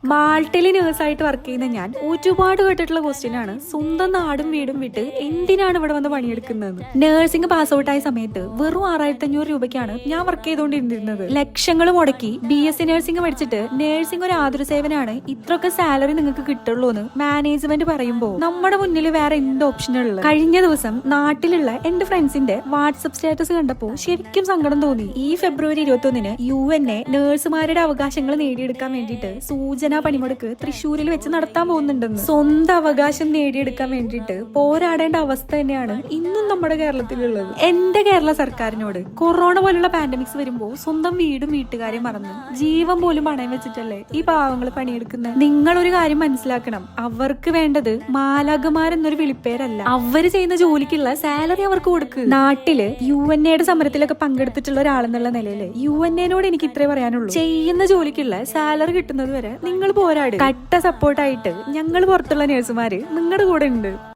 മാൾട്ടയില് നേഴ്സായിട്ട് work ചെയ്യുന്ന ഞാൻ ഒരുപാട് കേട്ടിട്ടുള്ള ക്വസ്റ്റ്യൻ ആണ്, സ്വന്തം നാടും വീടും വിട്ട് എന്തിനാണ് ഇവിടെ വന്ന് പണിയെടുക്കുന്നത്. നേഴ്സിംഗ് പാസ് ഔട്ട് ആയ സമയത്ത് വെറും 6500 രൂപയ്ക്കാണ് ഞാൻ വർക്ക് ചെയ്തുകൊണ്ടിരുന്നത്. ലക്ഷങ്ങൾ മുടക്കി BSc നഴ്സിംഗ് പഠിച്ചിട്ട് നേഴ്സിംഗ് ഒരു ആതുര സേവനാണ്, ഇത്രയൊക്കെ സാലറി നിങ്ങൾക്ക് കിട്ടുള്ളൂ എന്ന് മാനേജ്മെന്റ് പറയുമ്പോൾ നമ്മുടെ മുന്നിൽ വേറെ എന്ത് ഓപ്ഷൻ ഉള്ളത്. കഴിഞ്ഞ ദിവസം നാട്ടിലുള്ള എന്റെ ഫ്രണ്ട്സിന്റെ വാട്സപ്പ് സ്റ്റാറ്റസ് കണ്ടപ്പോൾ ശരിക്കും സങ്കടം തോന്നി. ഈ ഫെബ്രുവരി 21-ന് UN നേഴ്സുമാരുടെ അവകാശങ്ങൾ നേടിയെടുക്കാൻ വേണ്ടിയിട്ട് സൂചന പണിമുടക്ക് തൃശ്ശൂരിൽ വെച്ച് നടത്താൻ പോകുന്നുണ്ടെന്ന്. സ്വന്തം അവകാശം നേടിയെടുക്കാൻ വേണ്ടിയിട്ട് പോരാടേണ്ട അവസ്ഥ തന്നെയാണ് ഇന്നും നമ്മുടെ കേരളത്തിലുള്ളത്. എന്റെ കേരള സർക്കാരിനോട് കൊറോണ പോലുള്ള പാൻഡമിക്സ് വരുമ്പോൾ സ്വന്തം വീടും വീട്ടുകാരെയും മറന്ന് ജീവൻ പോലും പണയം വെച്ചിട്ടല്ലേ ഈ പാവങ്ങൾ പണിയെടുക്കുന്നത്. നിങ്ങളൊരു കാര്യം മനസ്സിലാക്കണം, അവർക്ക് വേണ്ടത് മാലാഖമാരെന്നൊരു വിളിപ്പേരല്ല, അവര് ചെയ്യുന്ന ജോലിക്കുള്ള സാലറി അവർക്ക് കൊടുക്കുക. നാട്ടില് UNA സമരത്തിലൊക്കെ പങ്കെടുത്തിട്ടുള്ള ഒരാളെന്നുള്ള നിലയിൽ UNA എനിക്ക് ഇത്രേ പറയാനുള്ളൂ, ചെയ്യുന്ന ജോലിക്കുള്ള സാലറി കിട്ടുന്നത് വരെ നിങ്ങൾ പോരാട്. കട്ട സപ്പോർട്ടായിട്ട് ഞങ്ങൾ പുറത്തുള്ള നഴ്സുമാര് നിങ്ങളുടെ കൂടെ ഉണ്ട്.